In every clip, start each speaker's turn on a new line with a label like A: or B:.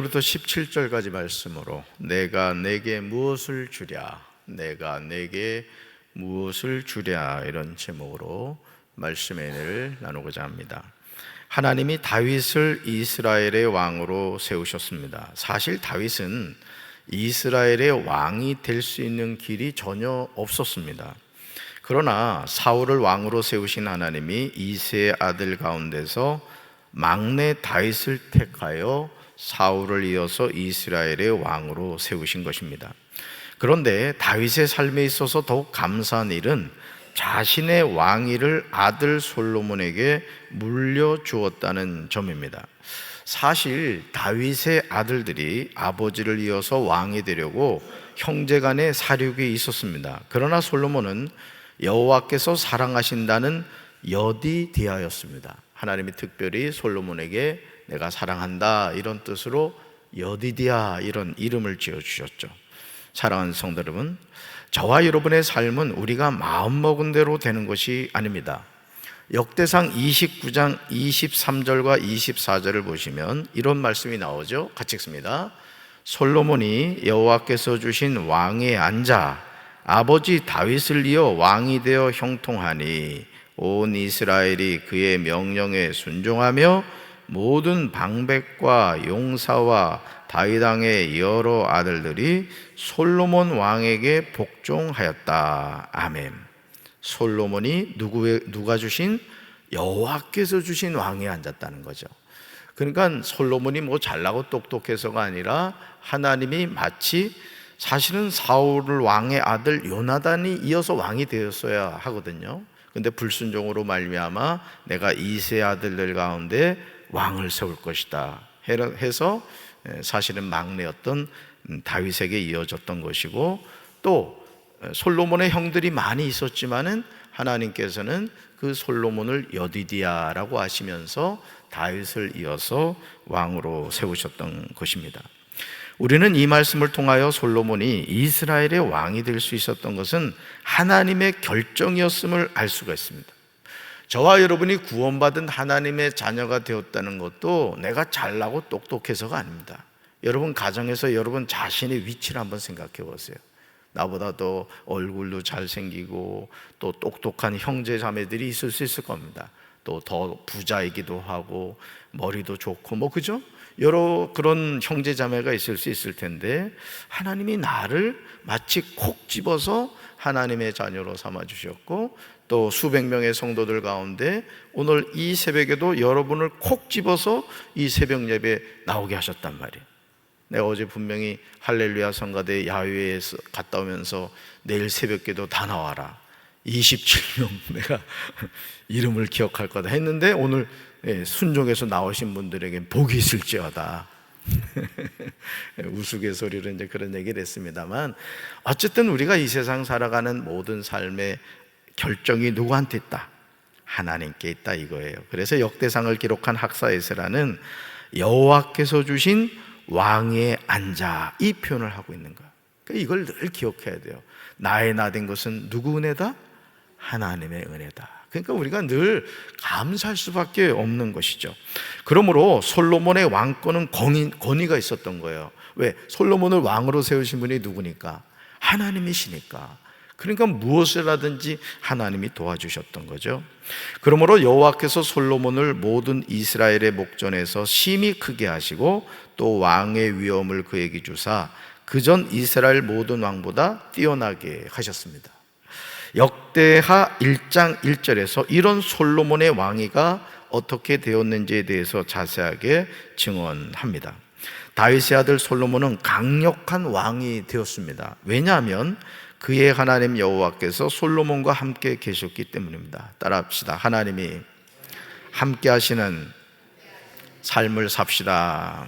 A: 부터 17절까지 말씀으로 내가 내게 무엇을 주랴, 내가 내게 무엇을 주랴, 이런 제목으로 말씀의 은혜를 나누고자 합니다. 하나님이 다윗을 이스라엘의 왕으로 세우셨습니다. 사실 다윗은 이스라엘의 왕이 될 수 있는 길이 전혀 없었습니다. 그러나 사울을 왕으로 세우신 하나님이 이새의 아들 가운데서 막내 다윗을 택하여 사울을 이어서 이스라엘의 왕으로 세우신 것입니다. 그런데 다윗의 삶에 있어서 더욱 감사한 일은 자신의 왕위를 아들 솔로몬에게 물려주었다는 점입니다. 사실 다윗의 아들들이 아버지를 이어서 왕이 되려고 형제간의 사륙이 있었습니다. 그러나 솔로몬은 여호와께서 사랑하신다는 여디디아였습니다. 하나님이 특별히 솔로몬에게 내가 사랑한다, 이런 뜻으로 여디디아, 이런 이름을 지어주셨죠. 사랑하는 성도 여러분, 저와 여러분의 삶은 우리가 마음먹은 대로 되는 것이 아닙니다. 역대상 29장 23절과 24절을 보시면 이런 말씀이 나오죠. 같이 읽습니다. 솔로몬이 여호와께서 주신 왕에 앉아 아버지 다윗을 이어 왕이 되어 형통하니 온 이스라엘이 그의 명령에 순종하며 모든 방백과 용사와 다윗 왕의 여러 아들들이 솔로몬 왕에게 복종하였다. 아멘. 솔로몬이 누가 주신? 여호와께서 주신 왕에 앉았다는 거죠. 그러니까 솔로몬이 뭐 잘나고 똑똑해서가 아니라 하나님이 마치 사실은 사울 왕의 아들 요나단이 이어서 왕이 되었어야 하거든요. 근데 불순종으로 말미암아 내가 이새 아들들 가운데 왕을 세울 것이다 해서 사실은 막내였던 다윗에게 이어졌던 것이고, 또 솔로몬의 형들이 많이 있었지만은 하나님께서는 그 솔로몬을 여디디아라고 하시면서 다윗을 이어서 왕으로 세우셨던 것입니다. 우리는 이 말씀을 통하여 솔로몬이 이스라엘의 왕이 될 수 있었던 것은 하나님의 결정이었음을 알 수가 있습니다. 저와 여러분이 구원받은 하나님의 자녀가 되었다는 것도 내가 잘나고 똑똑해서가 아닙니다. 여러분 가정에서 여러분 자신의 위치를 한번 생각해 보세요. 나보다 더 얼굴도 잘생기고 또 똑똑한 형제 자매들이 있을 수 있을 겁니다. 또 더 부자이기도 하고 머리도 좋고 뭐 그죠? 여러 그런 형제 자매가 있을 수 있을 텐데 하나님이 나를 마치 콕 집어서 하나님의 자녀로 삼아 주셨고, 또 수백 명의 성도들 가운데 오늘 이 새벽에도 여러분을 콕 집어서 이 새벽 예배 나오게 하셨단 말이에요. 내가 어제 분명히 할렐루야 성가대 야외에 갔다 오면서 내일 새벽에도 다 나와라, 27명 내가 이름을 기억할 거다 했는데 오늘 순종해서 나오신 분들에게 복이 있을지어다. 우스갯소리로 이제 그런 얘기를 했습니다만, 어쨌든 우리가 이 세상 살아가는 모든 삶의 결정이 누구한테 있다? 하나님께 있다, 이거예요. 그래서 역대상을 기록한 학사에서라는 여호와께서 주신 왕에 앉아, 이 표현을 하고 있는 거예요. 그러니까 이걸 늘 기억해야 돼요. 나의 나 된 것은 누구 은혜다? 하나님의 은혜다. 그러니까 우리가 늘 감사할 수밖에 없는 것이죠. 그러므로 솔로몬의 왕권은 권위가 있었던 거예요. 왜? 솔로몬을 왕으로 세우신 분이 누구니까? 하나님이시니까. 그러니까 무엇을 하든지 하나님이 도와주셨던 거죠. 그러므로 여호와께서 솔로몬을 모든 이스라엘의 목전에서 심히 크게 하시고 또 왕의 위엄을 그에게 주사 그전 이스라엘 모든 왕보다 뛰어나게 하셨습니다. 역대하 1장 1절에서 이런 솔로몬의 왕위가 어떻게 되었는지에 대해서 자세하게 증언합니다. 다윗의 아들 솔로몬은 강력한 왕이 되었습니다. 왜냐하면 그의 하나님 여호와께서 솔로몬과 함께 계셨기 때문입니다. 따라합시다. 하나님이 함께 하시는 삶을 삽시다.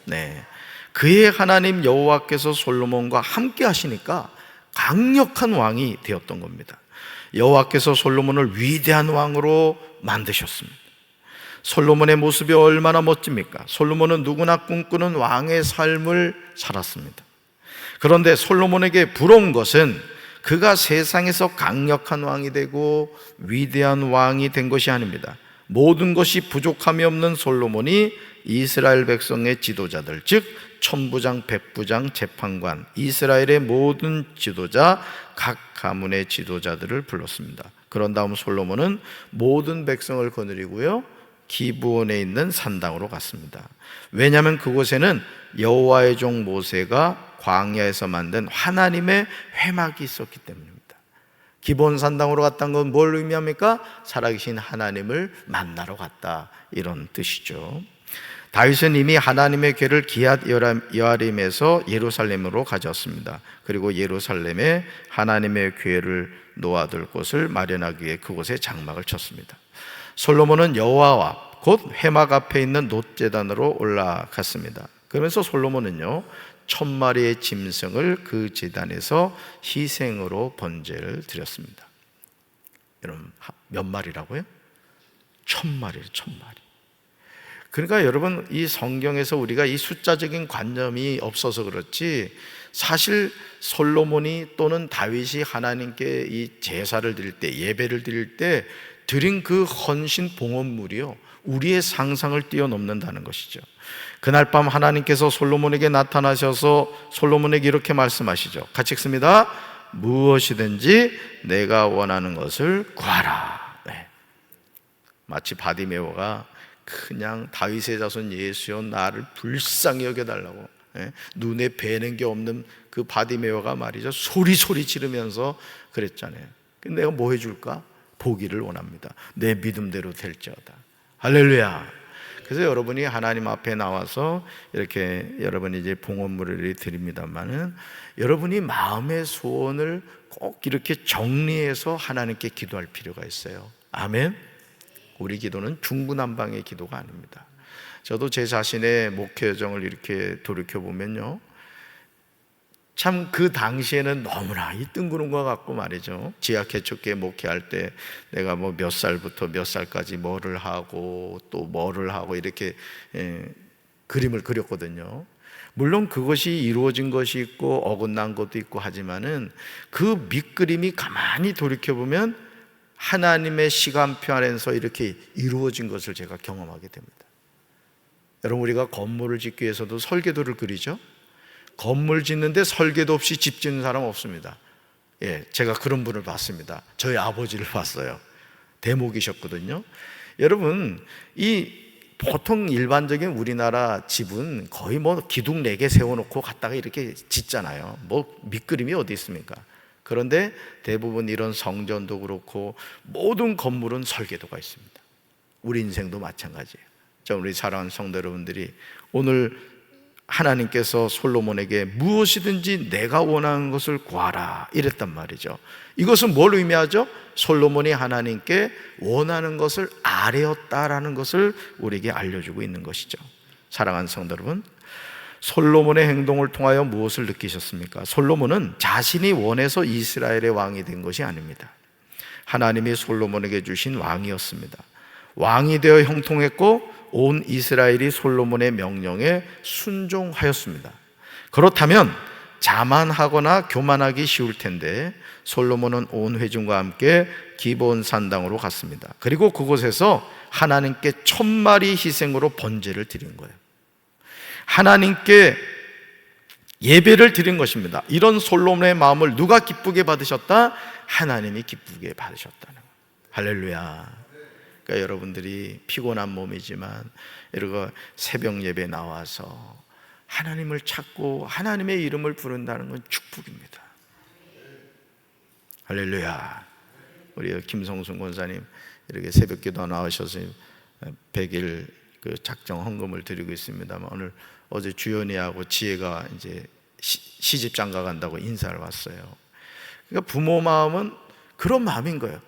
A: 네, 그의 하나님 여호와께서 솔로몬과 함께 하시니까 강력한 왕이 되었던 겁니다. 여호와께서 솔로몬을 위대한 왕으로 만드셨습니다. 솔로몬의 모습이 얼마나 멋집니까? 솔로몬은 누구나 꿈꾸는 왕의 삶을 살았습니다. 그런데 솔로몬에게 부러운 것은 그가 세상에서 강력한 왕이 되고 위대한 왕이 된 것이 아닙니다. 모든 것이 부족함이 없는 솔로몬이 이스라엘 백성의 지도자들, 즉 천부장, 백부장, 재판관, 이스라엘의 모든 지도자, 각 가문의 지도자들을 불렀습니다. 그런 다음 솔로몬은 모든 백성을 거느리고요, 기브온에 있는 산당으로 갔습니다. 왜냐하면 그곳에는 여호와의 종 모세가 광야에서 만든 하나님의 회막이 있었기 때문입니다. 기브온 산당으로 갔다는 건 뭘 의미합니까? 살아계신 하나님을 만나러 갔다, 이런 뜻이죠. 다윗은 이미 하나님의 궤를 기얏 여아림에서 예루살렘으로 가져왔습니다. 그리고 예루살렘에 하나님의 궤를 놓아둘 곳을 마련하기 위해 그곳에 장막을 쳤습니다. 솔로몬은 여호와와 곧 회막 앞에 있는 놋제단으로 올라갔습니다. 그러면서 솔로몬은요, 1000마리의 짐승을 그 제단에서 희생으로 번제를 드렸습니다. 여러분, 몇 마리라고요? 1000마리, 1000마리. 그러니까 여러분, 이 성경에서 우리가 이 숫자적인 관념이 없어서 그렇지, 사실 솔로몬이 또는 다윗이 하나님께 이 제사를 드릴 때, 예배를 드릴 때 드린 그 헌신 봉헌물이요, 우리의 상상을 뛰어넘는다는 것이죠. 그날 밤 하나님께서 솔로몬에게 나타나셔서 솔로몬에게 이렇게 말씀하시죠. 같이 읽습니다. 무엇이든지 내가 원하는 것을 구하라. 네. 마치 바디메오가 그냥 다윗의 자손 예수여 나를 불쌍히 여겨달라고, 눈에 뵈는 게 없는 그 바디메오가 말이죠, 소리 지르면서 그랬잖아요. 근데 내가 뭐 해줄까? 보기를 원합니다. 내 믿음대로 될지어다. 할렐루야. 그래서 여러분이 하나님 앞에 나와서 이렇게 여러분이 이제 봉헌물을 드립니다만은, 여러분이 마음의 소원을 꼭 이렇게 정리해서 하나님께 기도할 필요가 있어요. 아멘. 우리 기도는 중구난방의 기도가 아닙니다. 저도 제 자신의 목회 여정을 이렇게 돌이켜보면요, 참 그 당시에는 너무나 이 뜬구름 것 같고 말이죠. 지하개척교회 목회할 때 내가 뭐 몇 살부터 몇 살까지 뭐를 하고 또 뭐를 하고 이렇게 그림을 그렸거든요. 물론 그것이 이루어진 것이 있고 어긋난 것도 있고 하지만은 그 밑그림이 가만히 돌이켜보면 하나님의 시간표 안에서 이렇게 이루어진 것을 제가 경험하게 됩니다. 여러분, 우리가 건물을 짓기 위해서도 설계도를 그리죠. 건물 짓는데 설계도 없이 집 짓는 사람 없습니다. 제가 그런 분을 봤습니다. 저희 아버지를 봤어요. 대목이셨거든요. 여러분, 이 보통 일반적인 우리나라 집은 거의 뭐 기둥 4개 세워놓고 갖다가 이렇게 짓잖아요. 뭐 밑그림이 어디 있습니까? 그런데 대부분 이런 성전도 그렇고 모든 건물은 설계도가 있습니다. 우리 인생도 마찬가지예요. 우리 사랑하는 성도 여러분들이, 오늘 하나님께서 솔로몬에게 무엇이든지 내가 원하는 것을 구하라 이랬단 말이죠. 이것은 뭘 의미하죠? 솔로몬이 하나님께 원하는 것을 아뢰었다라는 것을 우리에게 알려주고 있는 것이죠. 사랑하는 성도 여러분, 솔로몬의 행동을 통하여 무엇을 느끼셨습니까? 솔로몬은 자신이 원해서 이스라엘의 왕이 된 것이 아닙니다. 하나님이 솔로몬에게 주신 왕이었습니다. 왕이 되어 형통했고 온 이스라엘이 솔로몬의 명령에 순종하였습니다. 그렇다면 자만하거나 교만하기 쉬울 텐데 솔로몬은 온 회중과 함께 기브온 산당으로 갔습니다. 그리고 그곳에서 하나님께 1000마리 희생으로 번제를 드린 거예요. 하나님께 예배를 드린 것입니다. 이런 솔로몬의 마음을 누가 기쁘게 받으셨다? 하나님이 기쁘게 받으셨다는 거예요. 할렐루야. 그러니까 여러분들이 피곤한 몸이지만 이러고 새벽 예배 나와서 하나님을 찾고 하나님의 이름을 부른다는 건 축복입니다. 할렐루야. 우리 김성순 권사님 이렇게 새벽 기도 나오셔서 100일 그 작정 헌금을 드리고 있습니다만, 오늘 어제 주연이하고 지혜가 이제 시집 장가 간다고 인사를 왔어요. 그러니까 부모 마음은 그런 마음인 거예요.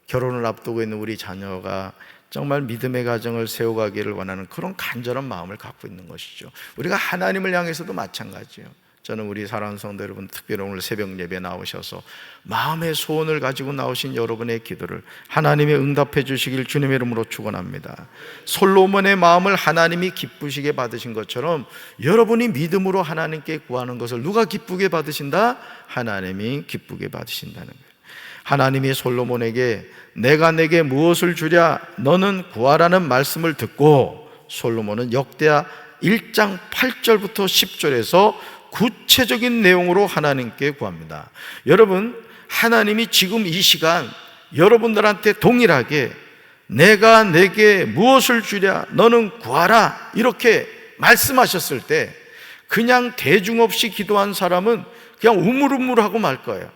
A: 결혼을 앞두고 있는 우리 자녀가 정말 믿음의 가정을 세워가기를 원하는 그런 간절한 마음을 갖고 있는 것이죠. 우리가 하나님을 향해서도 마찬가지예요. 저는 우리 사랑하는 성도 여러분, 특별히 오늘 새벽 예배 나오셔서 마음의 소원을 가지고 나오신 여러분의 기도를 하나님이 응답해 주시길 주님의 이름으로 축원합니다. 솔로몬의 마음을 하나님이 기쁘시게 받으신 것처럼 여러분이 믿음으로 하나님께 구하는 것을 누가 기쁘게 받으신다? 하나님이 기쁘게 받으신다는 거예요. 하나님이 솔로몬에게 내가 내게 무엇을 주랴 너는 구하라는 말씀을 듣고 솔로몬은 역대하 1장 8절부터 10절에서 구체적인 내용으로 하나님께 구합니다. 여러분, 하나님이 지금 이 시간 여러분들한테 동일하게 내가 내게 무엇을 주랴 너는 구하라 이렇게 말씀하셨을 때 그냥 대중 없이 기도한 사람은 그냥 우물우물하고 말 거예요.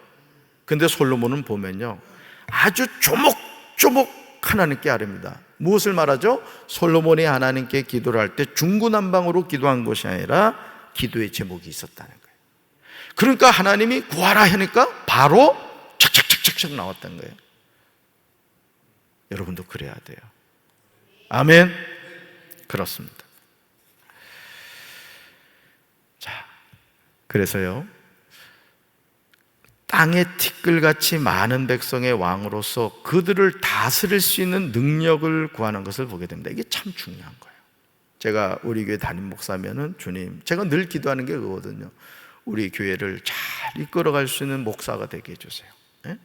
A: 근데 솔로몬은 보면요, 아주 조목조목 하나님께 아뢰입니다. 무엇을 말하죠? 솔로몬이 하나님께 기도를 할 때 중구난방으로 기도한 것이 아니라 기도의 제목이 있었다는 거예요. 그러니까 하나님이 구하라 하니까 바로 착착착착착 나왔던 거예요. 여러분도 그래야 돼요. 아멘. 그렇습니다. 자, 그래서요, 땅의 티끌같이 많은 백성의 왕으로서 그들을 다스릴 수 있는 능력을 구하는 것을 보게 됩니다. 이게 참 중요한 거예요. 제가 우리 교회 담임 목사면은 주님, 제가 늘 기도하는 게 그거거든요. 우리 교회를 잘 이끌어갈 수 있는 목사가 되게 해주세요. 예?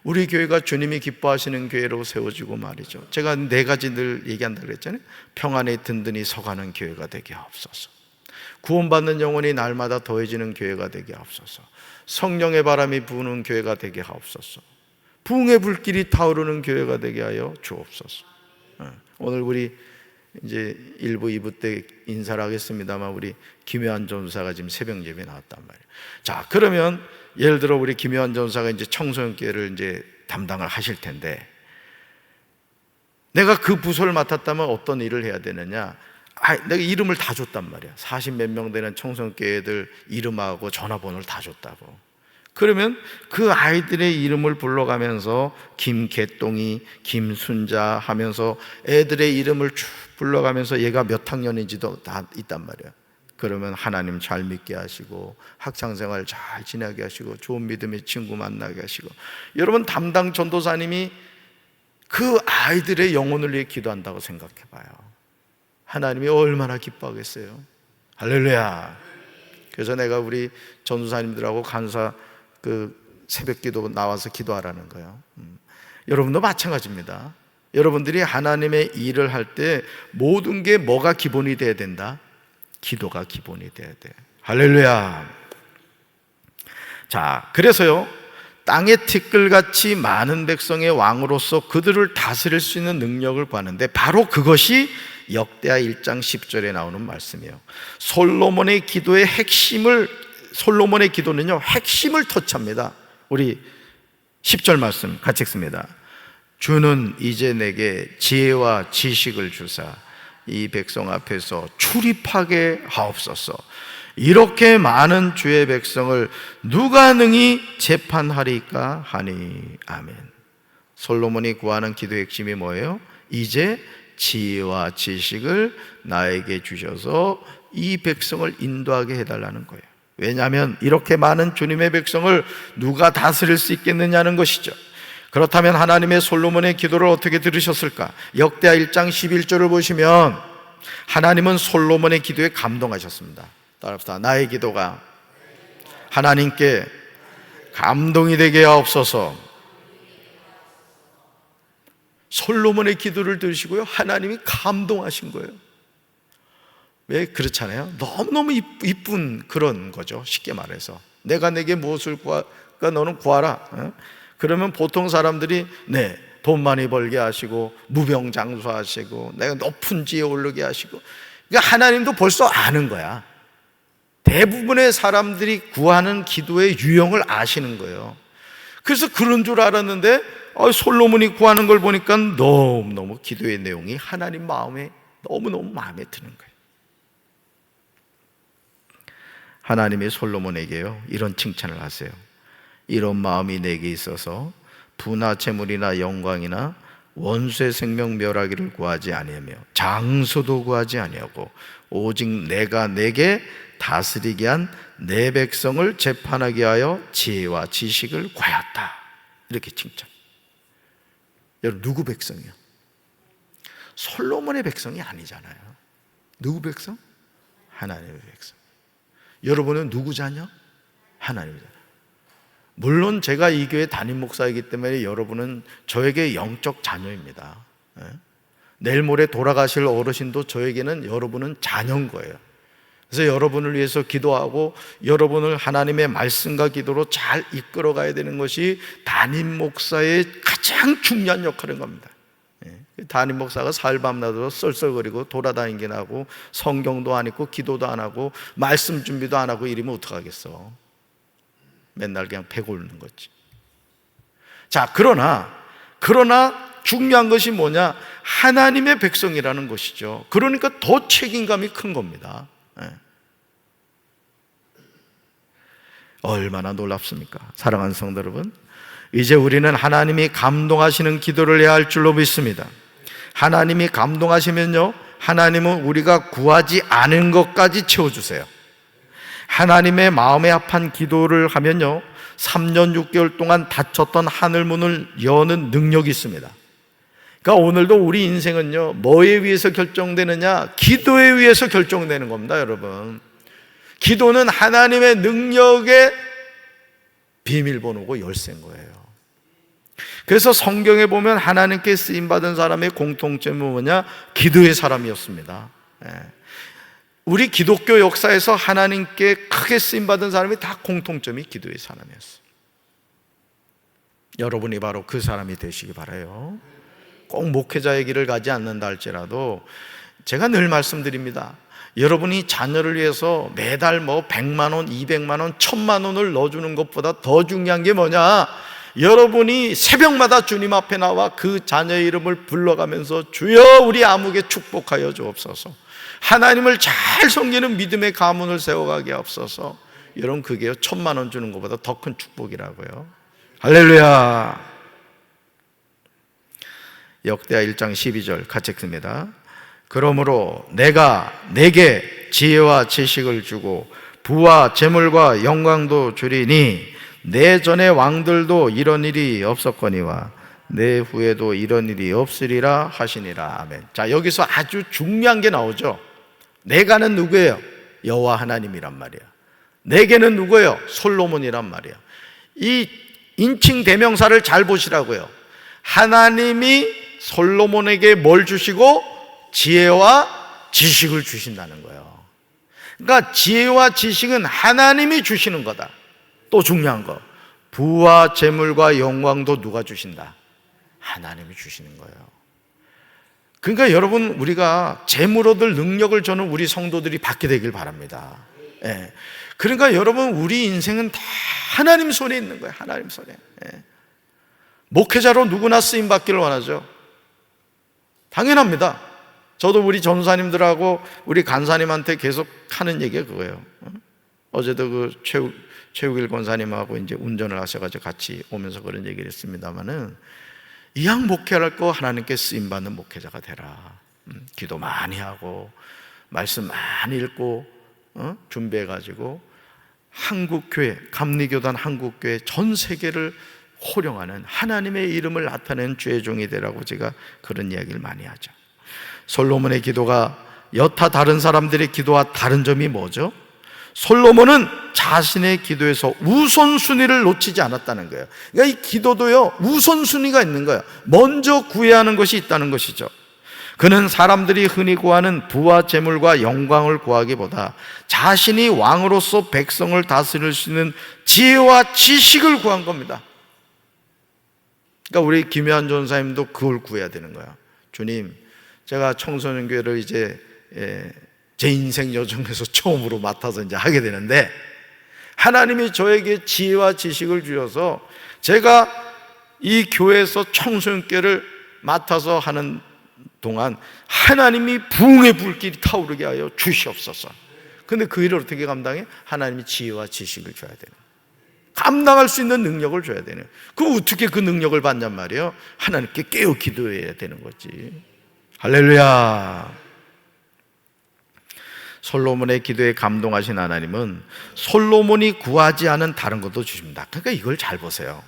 A: 우리 교회가 주님이 기뻐하시는 교회로 세워지고 말이죠. 제가 4가지 늘 얘기한다고 그랬잖아요. 평안에 든든히 서가는 교회가 되게 하옵소서. 구원받는 영혼이 날마다 더해지는 교회가 되게 하옵소서. 성령의 바람이 부는 교회가 되게 하옵소서. 부흥의 불길이 타오르는 교회가 되게 하여 주옵소서. 오늘 우리 이제 1부, 2부 때 인사를 하겠습니다만 우리 김효한 전사가 지금 새벽 예배 나왔단 말이에요. 자, 그러면 예를 들어 우리 김효한 전사가 이제 청소년교회를 이제 담당을 하실 텐데, 내가 그 부서를 맡았다면 어떤 일을 해야 되느냐? 내가 이름을 다 줬단 말이야. 40몇 명 되는 청소년교회들 이름하고 전화번호를 다 줬다고. 그러면 그 아이들의 이름을 불러가면서 김개똥이, 김순자 하면서 애들의 이름을 쭉 불러가면서 얘가 몇 학년인지도 다 있단 말이야. 그러면 하나님 잘 믿게 하시고 학창생활 잘 지내게 하시고 좋은 믿음의 친구 만나게 하시고, 여러분 담당 전도사님이 그 아이들의 영혼을 위해 기도한다고 생각해 봐요. 하나님이 얼마나 기뻐하겠어요. 할렐루야. 그래서 내가 우리 전도사님들하고 간사 새벽 기도 나와서 기도하라는 거예요. 여러분도 마찬가지입니다. 여러분들이 하나님의 일을 할 때 모든 게 뭐가 기본이 돼야 된다? 기도가 기본이 돼야 돼. 할렐루야. 자, 그래서요, 땅의 티끌같이 많은 백성의 왕으로서 그들을 다스릴 수 있는 능력을 구하는데 바로 그것이 역대하 1장 10절에 나오는 말씀이에요. 솔로몬의 기도의 핵심을, 솔로몬의 기도는요 핵심을 터치합니다. 우리 10절 말씀 같이 읽습니다. 주는 이제 내게 지혜와 지식을 주사 이 백성 앞에서 출입하게 하옵소서. 이렇게 많은 주의 백성을 누가 능히 재판하리까 하니. 아멘. 솔로몬이 구하는 기도의 핵심이 뭐예요? 이제 지혜와 지식을 나에게 주셔서 이 백성을 인도하게 해달라는 거예요. 왜냐하면 이렇게 많은 주님의 백성을 누가 다스릴 수 있겠느냐는 것이죠. 그렇다면 하나님의 솔로몬의 기도를 어떻게 들으셨을까? 역대하 1장 11절을 보시면 하나님은 솔로몬의 기도에 감동하셨습니다. 따라합시다. 나의 기도가 하나님께 감동이 되게 하옵소서. 솔로몬의 기도를 들으시고요, 하나님이 감동하신 거예요. 왜 그렇잖아요? 너무너무 이쁜 그런 거죠. 쉽게 말해서 내가 내게 무엇을 구하까 너는 구하라. 그러면 보통 사람들이 네, 돈 많이 벌게 하시고 무병장수하시고 내가 높은 지에 오르게 하시고, 그러니까 하나님도 벌써 아는 거야. 대부분의 사람들이 구하는 기도의 유형을 아시는 거예요. 그래서 그런 줄 알았는데 솔로몬이 구하는 걸 보니까 너무너무 기도의 내용이 하나님 마음에 너무너무 마음에 드는 거예요. 하나님이 솔로몬에게요 이런 칭찬을 하세요. 이런 마음이 내게 있어서 부나 재물이나 영광이나 원수의 생명 멸하기를 구하지 아니하며 장수도 구하지 아니하고 오직 내가 내게 다스리게 한 내 백성을 재판하게 하여 지혜와 지식을 구하였다. 이렇게 칭찬. 여러분 누구 백성이요? 솔로몬의 백성이 아니잖아요. 누구 백성? 하나님의 백성. 여러분은 누구 자녀? 하나님의 자녀. 물론 제가 이 교회 담임 목사이기 때문에 여러분은 저에게 영적 자녀입니다. 내일 모레 돌아가실 어르신도 저에게는 여러분은 자녀인 거예요. 그래서 여러분을 위해서 기도하고 여러분을 하나님의 말씀과 기도로 잘 이끌어 가야 되는 것이 담임 목사의 가장 중요한 역할인 겁니다. 담임 목사가 사흘밤낮으로 썰썰거리고 돌아다니긴 하고 성경도 안 읽고 기도도 안 하고 말씀 준비도 안 하고 이러면 어떡하겠어. 맨날 그냥 배고르는 거지. 자, 그러나 중요한 것이 뭐냐? 하나님의 백성이라는 것이죠. 그러니까 더 책임감이 큰 겁니다. 얼마나 놀랍습니까? 사랑하는 성도 여러분, 이제 우리는 하나님이 감동하시는 기도를 해야 할 줄로 믿습니다. 하나님이 감동하시면요, 하나님은 우리가 구하지 않은 것까지 채워주세요. 하나님의 마음에 합한 기도를 하면요, 3년 6개월 동안 닫혔던 하늘문을 여는 능력이 있습니다. 그러니까 오늘도 우리 인생은요, 뭐에 의해서 결정되느냐? 기도에 의해서 결정되는 겁니다, 여러분. 기도는 하나님의 능력의 비밀번호고 열쇠인 거예요. 그래서 성경에 보면 하나님께 쓰임받은 사람의 공통점이 뭐냐? 기도의 사람이었습니다. 우리 기독교 역사에서 하나님께 크게 쓰임받은 사람이 다 공통점이 기도의 사람이었어요. 여러분이 바로 그 사람이 되시기 바라요. 꼭 목회자의 길을 가지 않는다 할지라도 제가 늘 말씀드립니다. 여러분이 자녀를 위해서 매달 100만 원, 200만 원, 1000만 원을 넣어주는 것보다 더 중요한 게 뭐냐? 여러분이 새벽마다 주님 앞에 나와 그 자녀의 이름을 불러가면서 주여 우리 아무개 축복하여 주옵소서, 하나님을 잘 섬기는 믿음의 가문을 세워가게 하옵소서. 여러분, 그게요 1000만 원 주는 것보다 더 큰 축복이라고요. 할렐루야. 역대하 1장 12절 같이 읽습니다. 그러므로 내가 내게 지혜와 지식을 주고 부와 재물과 영광도 주리니 내 전의 왕들도 이런 일이 없었거니와 내 후에도 이런 일이 없으리라 하시니라. 아멘. 자, 여기서 아주 중요한 게 나오죠. 내가는 누구예요? 여호와 하나님이란 말이야. 내게는 누구예요? 솔로몬이란 말이야. 이 인칭 대명사를 잘 보시라고요. 하나님이 솔로몬에게 뭘 주시고? 지혜와 지식을 주신다는 거예요. 그러니까 지혜와 지식은 하나님이 주시는 거다. 또 중요한 거, 부와 재물과 영광도 누가 주신다? 하나님이 주시는 거예요. 그러니까 여러분, 우리가 재물 얻을 능력을 저는 우리 성도들이 받게 되길 바랍니다. 그러니까 여러분, 우리 인생은 다 하나님 손에 있는 거예요. 하나님 손에. 목회자로 누구나 쓰임 받기를 원하죠. 당연합니다. 저도 우리 전사님들하고 우리 간사님한테 계속 하는 얘기가 그거예요. 어제도 그 최욱일 권사님하고 이제 운전을 하셔가지고 같이 오면서 그런 얘기를 했습니다만은, 이왕 목회할 거 하나님께 쓰임받는 목회자가 되라. 기도 많이 하고 말씀 많이 읽고 준비해가지고 한국교회, 감리교단 한국교회 전 세계를 호령하는 하나님의 이름을 나타내는 주의 종이 되라고 제가 그런 이야기를 많이 하죠. 솔로몬의 기도가 여타 다른 사람들의 기도와 다른 점이 뭐죠? 솔로몬은 자신의 기도에서 우선순위를 놓치지 않았다는 거예요. 그러니까 이 기도도요, 우선순위가 있는 거예요. 먼저 구해야 하는 것이 있다는 것이죠. 그는 사람들이 흔히 구하는 부와 재물과 영광을 구하기보다 자신이 왕으로서 백성을 다스릴 수 있는 지혜와 지식을 구한 겁니다. 그러니까 우리 김효한 전사님도 그걸 구해야 되는 거야. 주님, 제가 청소년교회를 이제 제 인생 여정에서 처음으로 맡아서 이제 하게 되는데, 하나님이 저에게 지혜와 지식을 주셔서 제가 이 교회에서 청소년교회를 맡아서 하는 동안 하나님이 부흥의 불길이 타오르게 하여 주시옵소서. 근데 그 일을 어떻게 감당해? 하나님이 지혜와 지식을 줘야 되는, 감당할 수 있는 능력을 줘야 되는. 그 어떻게 그 능력을 받냔 말이에요? 하나님께 깨어 기도해야 되는 거지. 할렐루야. 솔로몬의 기도에 감동하신 하나님은 솔로몬이 구하지 않은 다른 것도 주십니다. 그러니까 이걸 잘 보세요.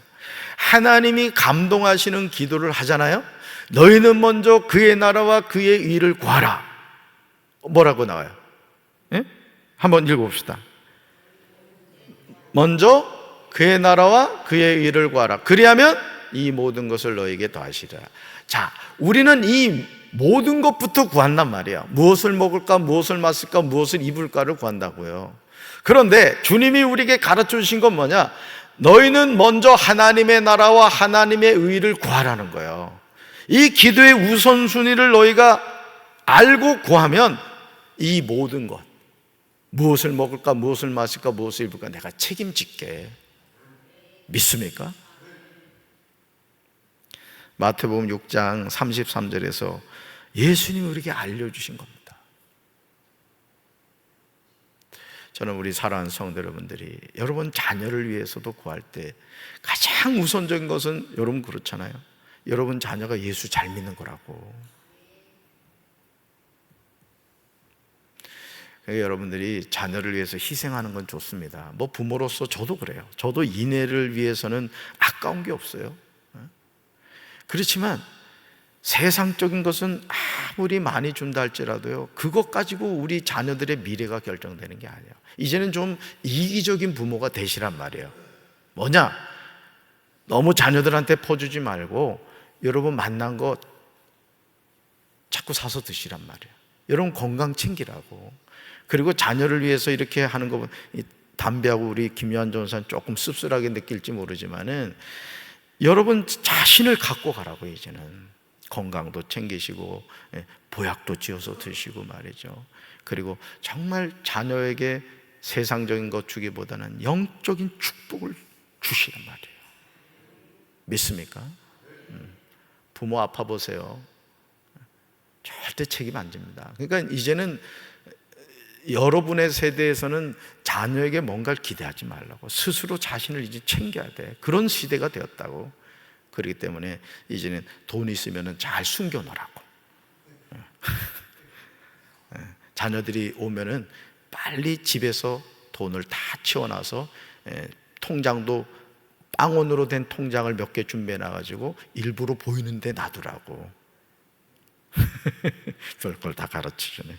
A: 하나님이 감동하시는 기도를 하잖아요. 너희는 먼저 그의 나라와 그의 의를 구하라. 뭐라고 나와요? 예? 한번 읽어봅시다. 먼저 그의 나라와 그의 의를 구하라. 그리하면 이 모든 것을 너에게 더하시리라. 자, 우리는 이 모든 것부터 구한단 말이야. 무엇을 먹을까, 무엇을 마실까, 무엇을 입을까를 구한다고요. 그런데 주님이 우리에게 가르쳐 주신 건 뭐냐? 너희는 먼저 하나님의 나라와 하나님의 의를 구하라는 거예요. 이 기도의 우선순위를 너희가 알고 구하면 이 모든 것, 무엇을 먹을까, 무엇을 마실까, 무엇을 입을까 내가 책임질게. 믿습니까? 마태복음 6장 33절에서 예수님이 우리에게 알려주신 겁니다. 저는 우리 사랑하는 성도 여러분들이 여러분 자녀를 위해서도 구할 때 가장 우선적인 것은 여러분 그렇잖아요. 여러분 자녀가 예수 잘 믿는 거라고. 그러니까 여러분들이 자녀를 위해서 희생하는 건 좋습니다. 뭐 부모로서 저도 그래요. 저도 이내를 위해서는 아까운 게 없어요. 그렇지만 세상적인 것은 아무리 많이 준다 할지라도요, 그것 가지고 우리 자녀들의 미래가 결정되는 게 아니에요. 이제는 좀 이기적인 부모가 되시란 말이에요. 뭐냐? 너무 자녀들한테 퍼주지 말고 여러분 만난 거 자꾸 사서 드시란 말이에요. 여러분 건강 챙기라고. 그리고 자녀를 위해서 이렇게 하는 거 보면 담배하고 우리 김요한 전사는 조금 씁쓸하게 느낄지 모르지만은 여러분 자신을 갖고 가라고. 이제는 건강도 챙기시고 보약도 지어서 드시고 말이죠. 그리고 정말 자녀에게 세상적인 것 주기보다는 영적인 축복을 주시란 말이에요. 믿습니까? 부모 아파 보세요. 절대 책임 안 집니다. 그러니까 이제는 여러분의 세대에서는 자녀에게 뭔가를 기대하지 말라고, 스스로 자신을 이제 챙겨야 돼. 그런 시대가 되었다고. 그렇기 때문에 이제는 돈 있으면 잘 숨겨놓으라고. 자녀들이 오면은 빨리 집에서 돈을 다 치워놔서 통장도 빵원으로 된 통장을 몇 개 준비해놔가지고 일부러 보이는 데 놔두라고. 별걸 다 가르쳐주네.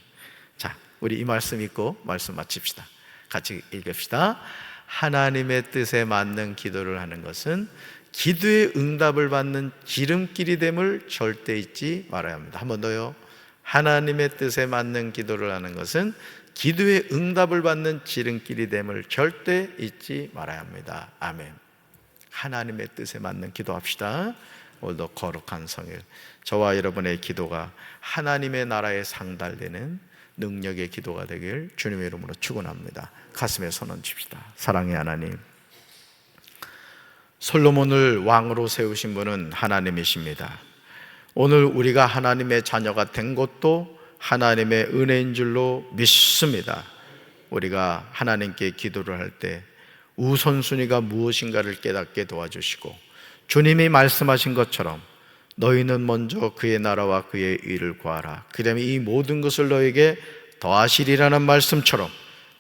A: 자, 우리 이 말씀 읽고 말씀 마칩시다. 같이 읽읍시다. 하나님의 뜻에 맞는 기도를 하는 것은 기도의 응답을 받는 지름길이 됨을 절대 잊지 말아야 합니다. 한 번 더요. 하나님의 뜻에 맞는 기도를 하는 것은 기도의 응답을 받는 지름길이 됨을 절대 잊지 말아야 합니다. 아멘. 하나님의 뜻에 맞는 기도합시다. 오늘도 거룩한 성일, 저와 여러분의 기도가 하나님의 나라에 상달되는 능력의 기도가 되길 주님의 이름으로 축원합니다. 가슴에 손 얹읍시다. 사랑의 하나님, 솔로몬을 왕으로 세우신 분은 하나님이십니다. 오늘 우리가 하나님의 자녀가 된 것도 하나님의 은혜인 줄로 믿습니다. 우리가 하나님께 기도를 할 때 우선순위가 무엇인가를 깨닫게 도와주시고, 주님이 말씀하신 것처럼 너희는 먼저 그의 나라와 그의 의를 구하라, 그 다음에 이 모든 것을 너에게 더하시리라는 말씀처럼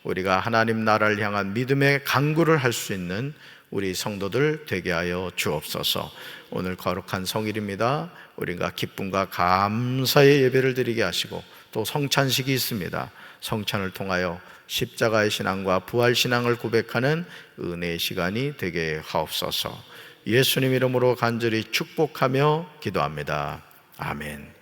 A: 우리가 하나님 나라를 향한 믿음의 간구를 할 수 있는 우리 성도들 되게 하여 주옵소서. 오늘 거룩한 성일입니다. 우리가 기쁨과 감사의 예배를 드리게 하시고, 또 성찬식이 있습니다. 성찬을 통하여 십자가의 신앙과 부활 신앙을 고백하는 은혜의 시간이 되게 하옵소서. 예수님 이름으로 간절히 축복하며 기도합니다. 아멘.